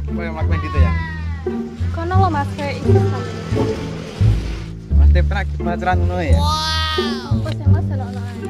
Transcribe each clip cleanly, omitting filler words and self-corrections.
Kowe mlakuin gitu ya? Kono lo Mas kayak itu. Mas pernah pacaran ngono ya? Apa sih Mas ono ae.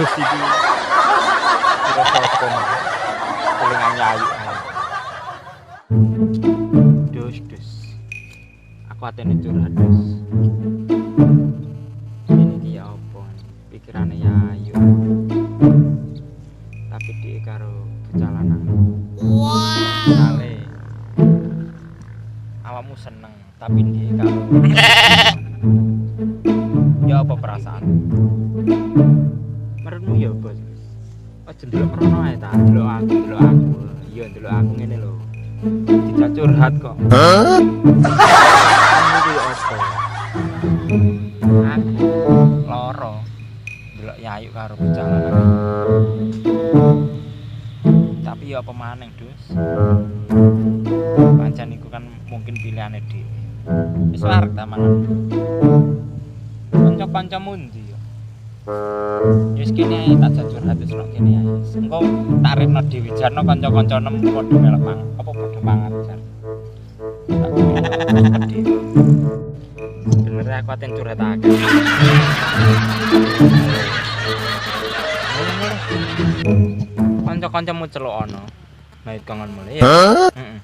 Dus iki. Kira sopon. Kelingan nyayu ae. Dus. Aku atene curhat, Dus. Ini dia opo? Pikirane Yayu. Tapi dia karo bocah lanang. Kale. Awakmu seneng, tapi dia karo. Ya apa perasaan? Menurutmu ya bos. Aja ndelok rono ae ta, ndelok aku. Iya ndelok aku ngene lho. Tidak curhat kok. Kamu iki ya apa? Aku loro. Ndelok Yayu karo bocah lanang. Tapi ya apa maneh, Dus? Pancen iku kan mungkin pilihane dhewe. Wis arep ta mangan. Kanca-kancamu ndi ya? Wis kene ae tak jajur hati sok kene ae. Engko tak ripno dhewe jarno kanca-kanca nem padha melok mangan. Apa padha mangan jar. Bener aku aten curhat akeh. Kanca-kancamu celuk ana. Nait kangen mulai ya. Heeh.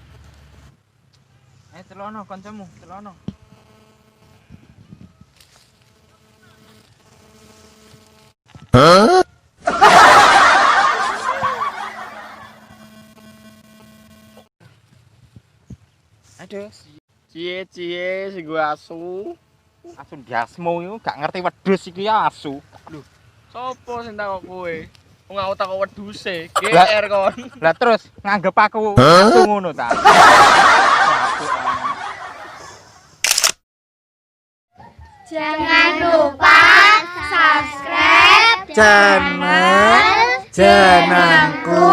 Ayo celuk ana kancamu, celuk ana. Aduh, Cie sing gue asu. asu biasmu iku gak ngerti wedhus iki ya asu. Lho, sopo sing takok kowe? Wong aku takok wedhuse, GR kon. Lah terus nganggep aku asu ngono ta. Jangan lupa subscribe channel Jenangku